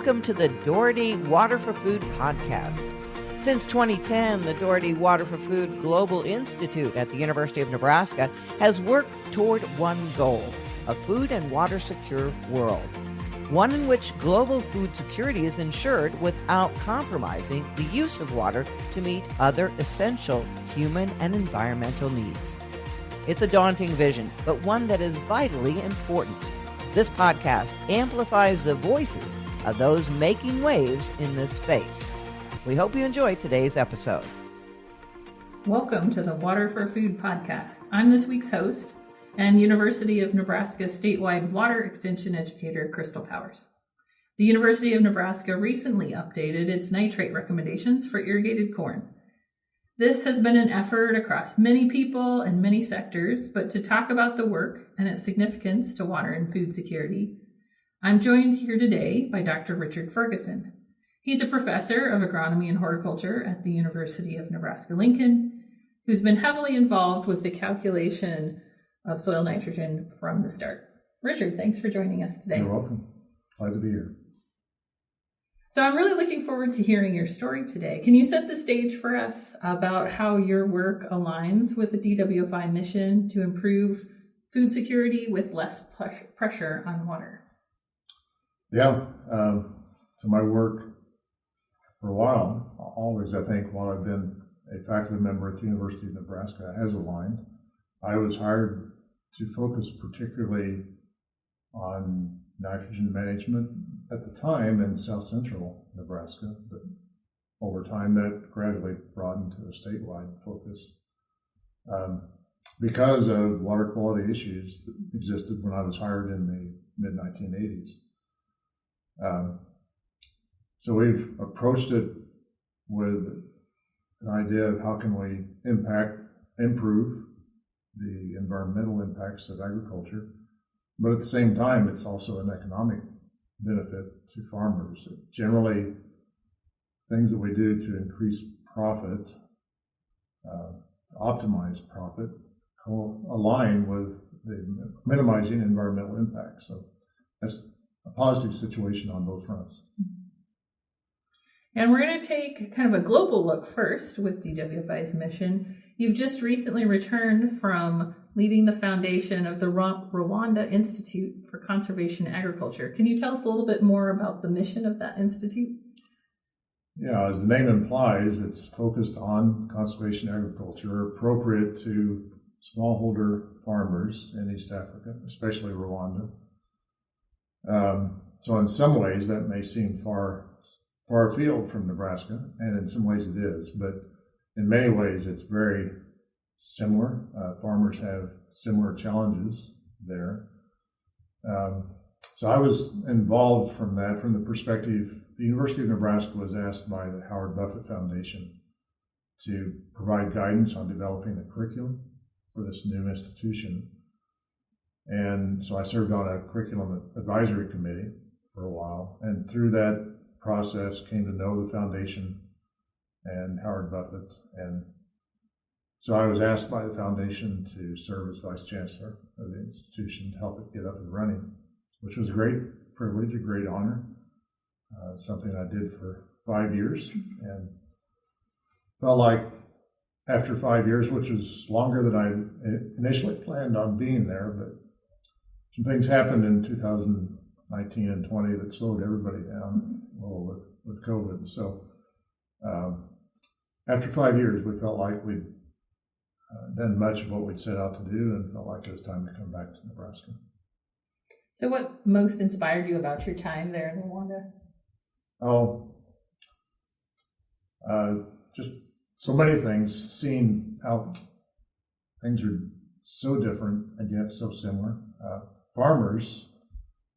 Welcome to the Doherty Water for Food podcast. Since 2010, the Doherty Water for Food Global Institute at the University of Nebraska has worked toward one goal, a food and water secure world. One in which global food security is ensured without compromising the use of water to meet other essential human and environmental needs. It's a daunting vision, but one that is vitally important. This podcast amplifies the voices of those making waves in this space. We hope you enjoy today's episode. Welcome to the Water for Food podcast. I'm this week's host and University of Nebraska statewide water extension educator, Crystal Powers. The University of Nebraska recently updated its nitrate recommendations for irrigated corn. This has been an effort across many people and many sectors, but to talk about the work and its significance to water and food security, I'm joined here today by Dr. Richard Ferguson. He's a professor of agronomy and horticulture at the University of Nebraska-Lincoln, who's been heavily involved with the calculation of soil nitrogen from the start. Richard, thanks for joining us today. You're welcome. Glad to be here. So I'm really looking forward to hearing your story today. Can you set the stage for us about how your work aligns with the DWFI mission to improve food security with less pressure on water? Yeah. So my work for a while, always I think, while I've been a faculty member at the University of Nebraska, has aligned. I was hired to focus particularly on nitrogen management at the time in south central Nebraska, but over time that gradually broadened to a statewide focus because of water quality issues that existed when I was hired in the mid-1980s. So we've approached it with an idea of how can we improve the environmental impacts of agriculture, but at the same time, it's also an economic benefit to farmers. Generally, things that we do to increase profit, optimize profit, align with the minimizing environmental impacts. So that's a positive situation on both fronts. And we're going to take kind of a global look first with DWFI's mission. You've just recently returned from leading the foundation of the Rwanda Institute for Conservation Agriculture. Can you tell us a little bit more about the mission of that institute? Yeah, as the name implies, it's focused on conservation agriculture, appropriate to smallholder farmers in East Africa, especially Rwanda. So in some ways, that may seem far afield from Nebraska, and in some ways it is, but in many ways it's very similar. Farmers have similar challenges there. So I was involved from the perspective, the University of Nebraska was asked by the Howard Buffett Foundation to provide guidance on developing the curriculum for this new institution. And so I served on a curriculum advisory committee for a while, and through that process came to know the foundation and Howard Buffett. And so I was asked by the foundation to serve as vice chancellor of the institution to help it get up and running, which was a great privilege, a great honor, something I did for 5 years, and felt like after 5 years, which was longer than I initially planned on being there, but some things happened in 2019 and 20 that slowed everybody down a little with COVID. So after 5 years, we felt like we'd done much of what we'd set out to do and felt like it was time to come back to Nebraska. So what most inspired you about your time there in Rwanda? Just so many things, seeing how things are so different and yet so similar. Farmers,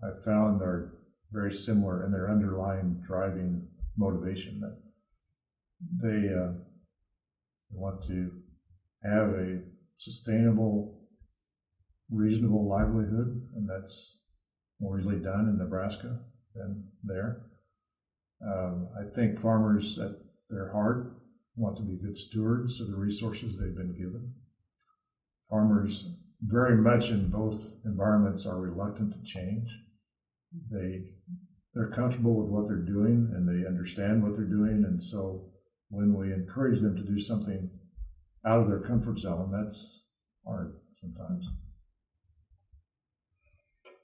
I found, are very similar in their underlying driving motivation, that they want to have a sustainable, reasonable livelihood, and that's more easily done in Nebraska than there. I think farmers at their heart want to be good stewards of the resources they've been given. Farmers very much in both environments are reluctant to change. They they're comfortable with what they're doing and they understand what they're doing. And so when we encourage them to do something out of their comfort zone, that's hard sometimes.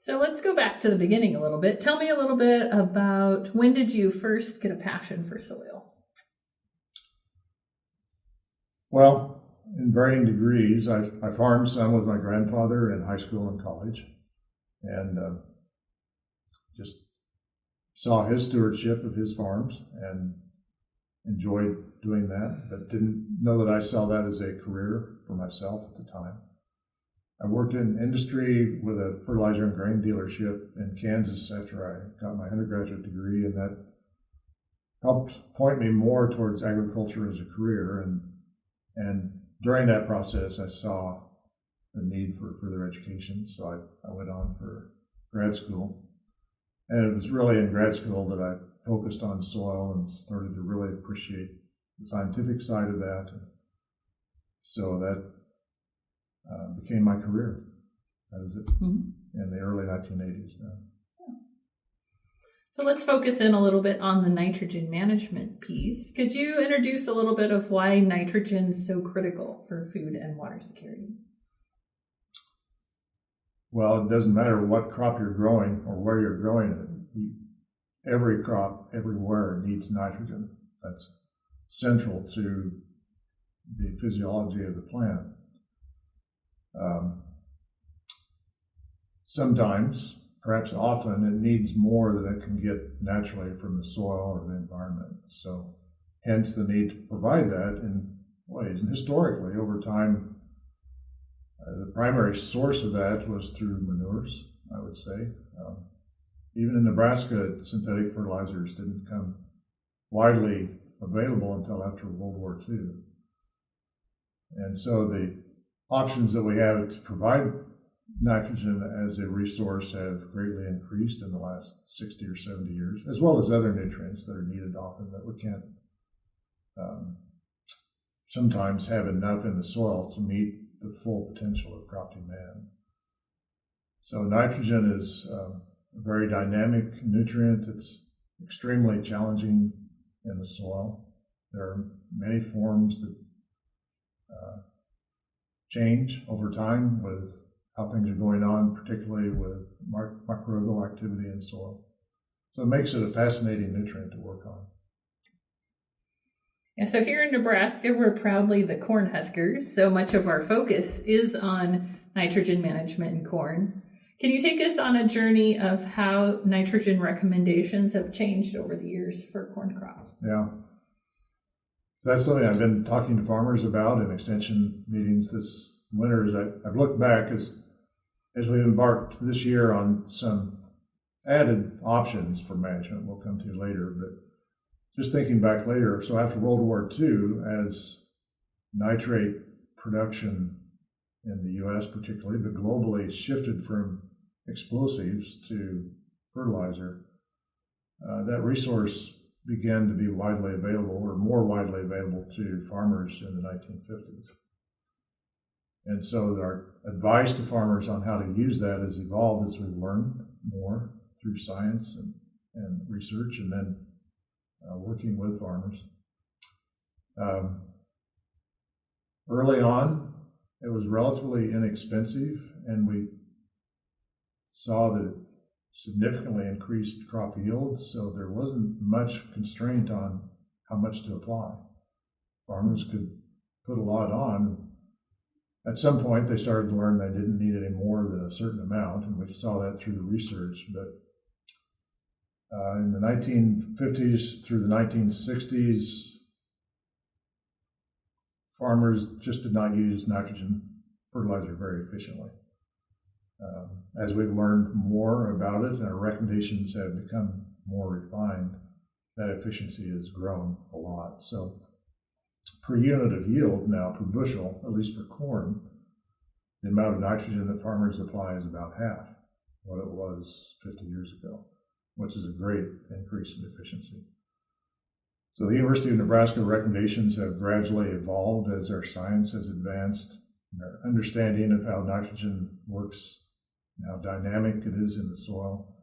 So let's go back to the beginning a little bit. Tell me a little bit about when did you first get a passion for soil? Well, in varying degrees. I farmed some with my grandfather in high school and college, and just saw his stewardship of his farms and enjoyed doing that, but didn't know that I saw that as a career for myself at the time. I worked in industry with a fertilizer and grain dealership in Kansas after I got my undergraduate degree, and that helped point me more towards agriculture as a career. And during that process, I saw the need for further education, so I went on for grad school. And it was really in grad school that I focused on soil and started to really appreciate the scientific side of that. So that became my career. That was it in the early 1980s then. So let's focus in a little bit on the nitrogen management piece. Could you introduce a little bit of why nitrogen is so critical for food and water security? Well, it doesn't matter what crop you're growing or where you're growing it. Every crop, everywhere needs nitrogen. That's central to the physiology of the plant. Sometimes, perhaps often, it needs more than it can get naturally from the soil or the environment. So hence the need to provide that in ways. And historically, over time, the primary source of that was through manures, I would say. Even in Nebraska, synthetic fertilizers didn't become widely available until after World War II. And so the options that we have to provide nitrogen as a resource have greatly increased in the last 60 or 70 years, as well as other nutrients that are needed often that we can't sometimes have enough in the soil to meet the full potential of crop demand. So nitrogen is a very dynamic nutrient. It's extremely challenging in the soil. There are many forms that change over time with how things are going on, particularly with microbial activity in soil. So it makes it a fascinating nutrient to work on. Yeah, so here in Nebraska, we're proudly the corn huskers. So much of our focus is on nitrogen management in corn. Can you take us on a journey of how nitrogen recommendations have changed over the years for corn crops? Yeah. That's something I've been talking to farmers about in extension meetings this winter. As I've looked back as we've embarked this year on some added options for management we'll come to later, but just thinking back later, so after World War II, as nitrate production in the U.S. particularly, but globally shifted from explosives to fertilizer, that resource began to be widely available, or more widely available to farmers in the 1950s. And so our advice to farmers on how to use that has evolved as we've learned more through science and research, and then working with farmers. Early on, it was relatively inexpensive, and we saw that it significantly increased crop yield, so there wasn't much constraint on how much to apply. Farmers could put a lot on. At some point, they started to learn they didn't need any more than a certain amount, and we saw that through the research. But in the 1950s through the 1960s, farmers just did not use nitrogen fertilizer very efficiently. As we've learned more about it and our recommendations have become more refined, that efficiency has grown a lot. So per unit of yield now, per bushel, at least for corn, the amount of nitrogen that farmers apply is about half what it was 50 years ago, which is a great increase in efficiency. So the University of Nebraska recommendations have gradually evolved as our science has advanced, and our understanding of how nitrogen works and how dynamic it is in the soil.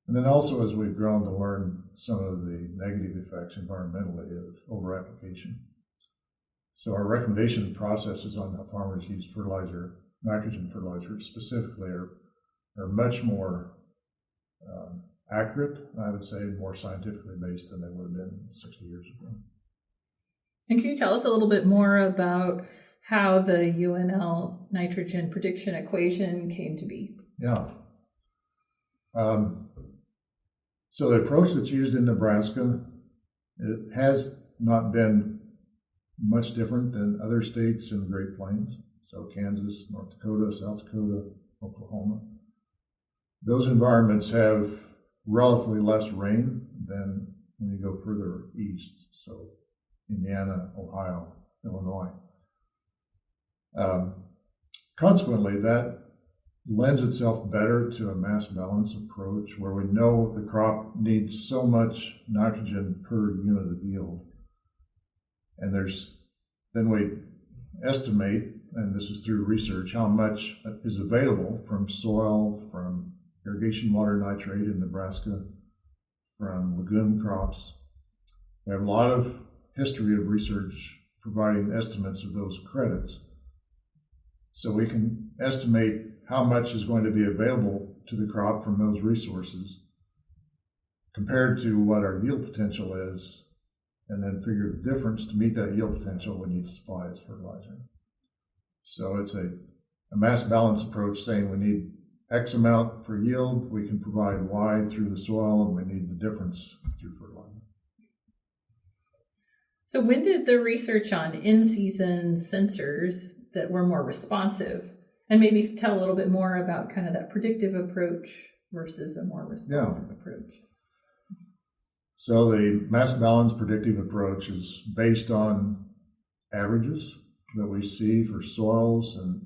And then also as we've grown to learn some of the negative effects environmentally of over-application. So our recommendation processes on how farmers use fertilizer, nitrogen fertilizer specifically, are much more accurate, I would say, more scientifically based than they would have been 60 years ago. And can you tell us a little bit more about how the UNL nitrogen prediction equation came to be? Yeah. So the approach that's used in Nebraska, it has not been much different than other states in the Great Plains. So Kansas, North Dakota, South Dakota, Oklahoma. Those environments have relatively less rain than when you go further east. So Indiana, Ohio, Illinois. Consequently, that lends itself better to a mass balance approach where we know the crop needs so much nitrogen per unit of yield. And then we estimate, and this is through research, how much is available from soil, from irrigation water nitrate in Nebraska, from legume crops. We have a lot of history of research providing estimates of those credits. So we can estimate how much is going to be available to the crop from those resources compared to what our yield potential is, and then figure the difference to meet that yield potential we need to supply as fertilizer. So it's a mass balance approach saying we need X amount for yield, we can provide Y through the soil, and we need the difference through fertilizer. So when did the research on in-season sensors that were more responsive, and maybe tell a little bit more about kind of that predictive approach versus a more responsive approach? So the mass balance predictive approach is based on averages that we see for soils and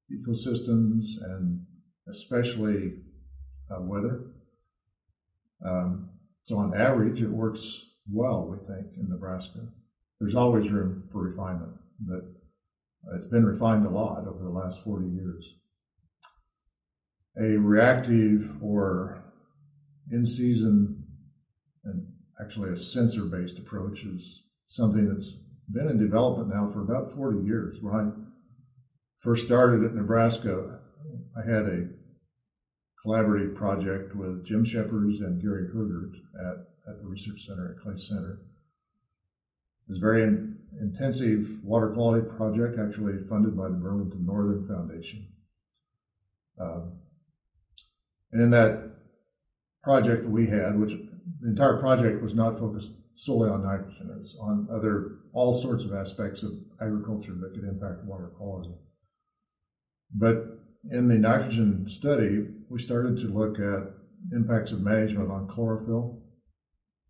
ecosystems and especially weather. So on average, it works well, we think, in Nebraska. There's always room for refinement, but it's been refined a lot over the last 40 years. A reactive or in-season and actually a sensor-based approach is something that's been in development now for about 40 years. When I first started at Nebraska, I had a collaborative project with Jim Shepherd and Gary Hergert at the Research Center at Clay Center. It was a very intensive water quality project, actually funded by the Burlington Northern Foundation. And in that project that we had, which the entire project was not focused solely on nitrogen, it was on all sorts of aspects of agriculture that could impact water quality. But in the nitrogen study, we started to look at impacts of management on chlorophyll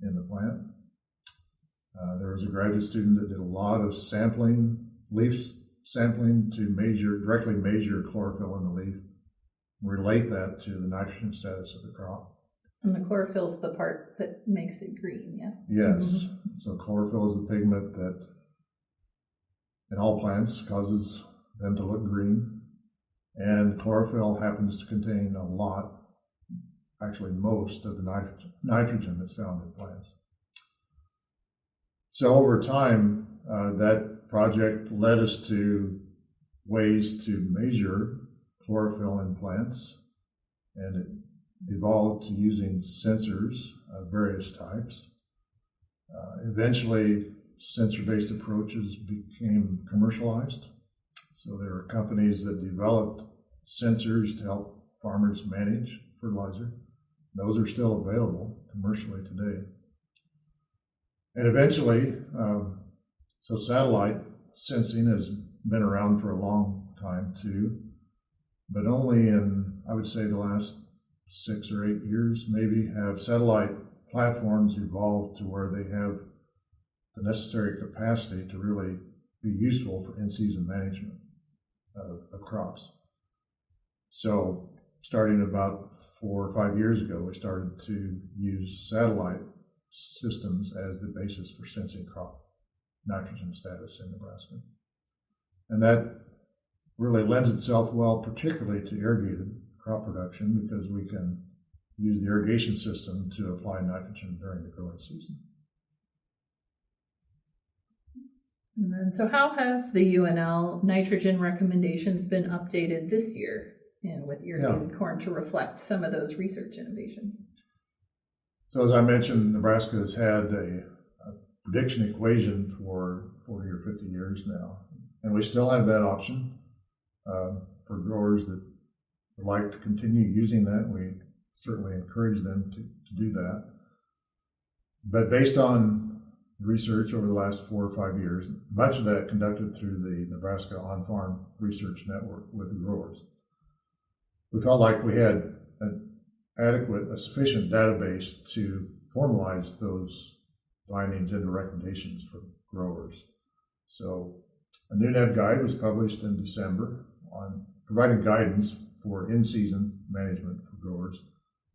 in the plant. There was a graduate student that did a lot of sampling, leaf sampling to directly measure chlorophyll in the leaf, relate that to the nitrogen status of the crop. And the chlorophyll is the part that makes it green, yeah? Yes. Mm-hmm. So chlorophyll is the pigment that in all plants causes them to look green. And chlorophyll happens to contain a lot, actually most of the nitrogen that's found in plants. So over time, that project led us to ways to measure chlorophyll in plants, and it evolved to using sensors of various types. Eventually, sensor-based approaches became commercialized. So there are companies that developed sensors to help farmers manage fertilizer. Those are still available commercially today. And eventually, so satellite sensing has been around for a long time too, but only in, I would say, the last 6 or 8 years, maybe, have satellite platforms evolved to where they have the necessary capacity to really be useful for in-season management of crops. So starting about 4 or 5 years ago, we started to use satellite systems as the basis for sensing crop nitrogen status in Nebraska. And that really lends itself well, particularly to irrigated crop production, because we can use the irrigation system to apply nitrogen during the growing season. And then, so how have the UNL nitrogen recommendations been updated this year with irrigated corn to reflect some of those research innovations? So as I mentioned, Nebraska has had a prediction equation for 40 or 50 years now, and we still have that option for growers that would like to continue using that. We certainly encourage them to do that. But based on research over the last 4 or 5 years, much of that conducted through the Nebraska On-Farm Research Network with the growers, we felt like we had a sufficient database to formalize those findings into recommendations for growers. So a new NEB guide was published in December on providing guidance for in-season management for growers,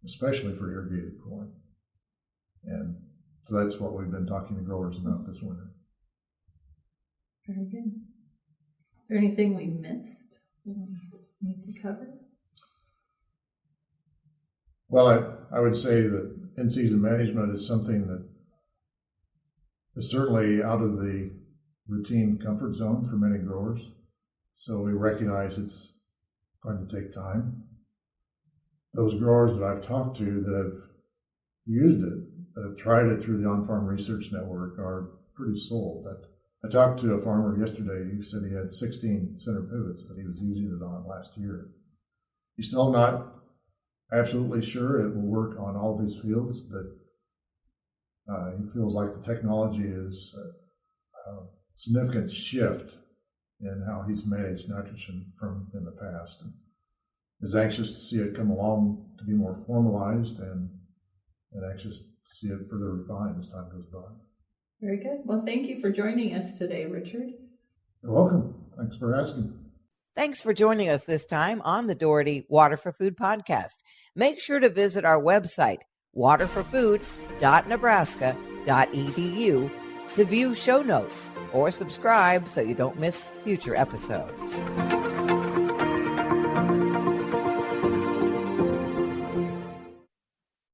especially for irrigated corn. And so that's what we've been talking to growers about this winter. Very good. Is there anything we missed that we need to cover? Well, I would say that in-season management is something that is certainly out of the routine comfort zone for many growers. So we recognize it's going to take time. Those growers that I've talked to that have used it, that have tried it through the On-Farm Research Network, are pretty sold. I talked to a farmer yesterday who said he had 16 center pivots that he was using it on last year. He's still not absolutely sure it will work on all of his fields, but he feels like the technology is a significant shift in how he's managed nitrogen from in the past, and is anxious to see it come along to be more formalized and anxious to see it further refined as time goes by. Very good. Well, thank you for joining us today, Richard. You're welcome. Thanks for asking. Thanks for joining us this time on the Doherty Water for Food podcast. Make sure to visit our website, waterforfood.nebraska.edu, to view show notes or subscribe so you don't miss future episodes.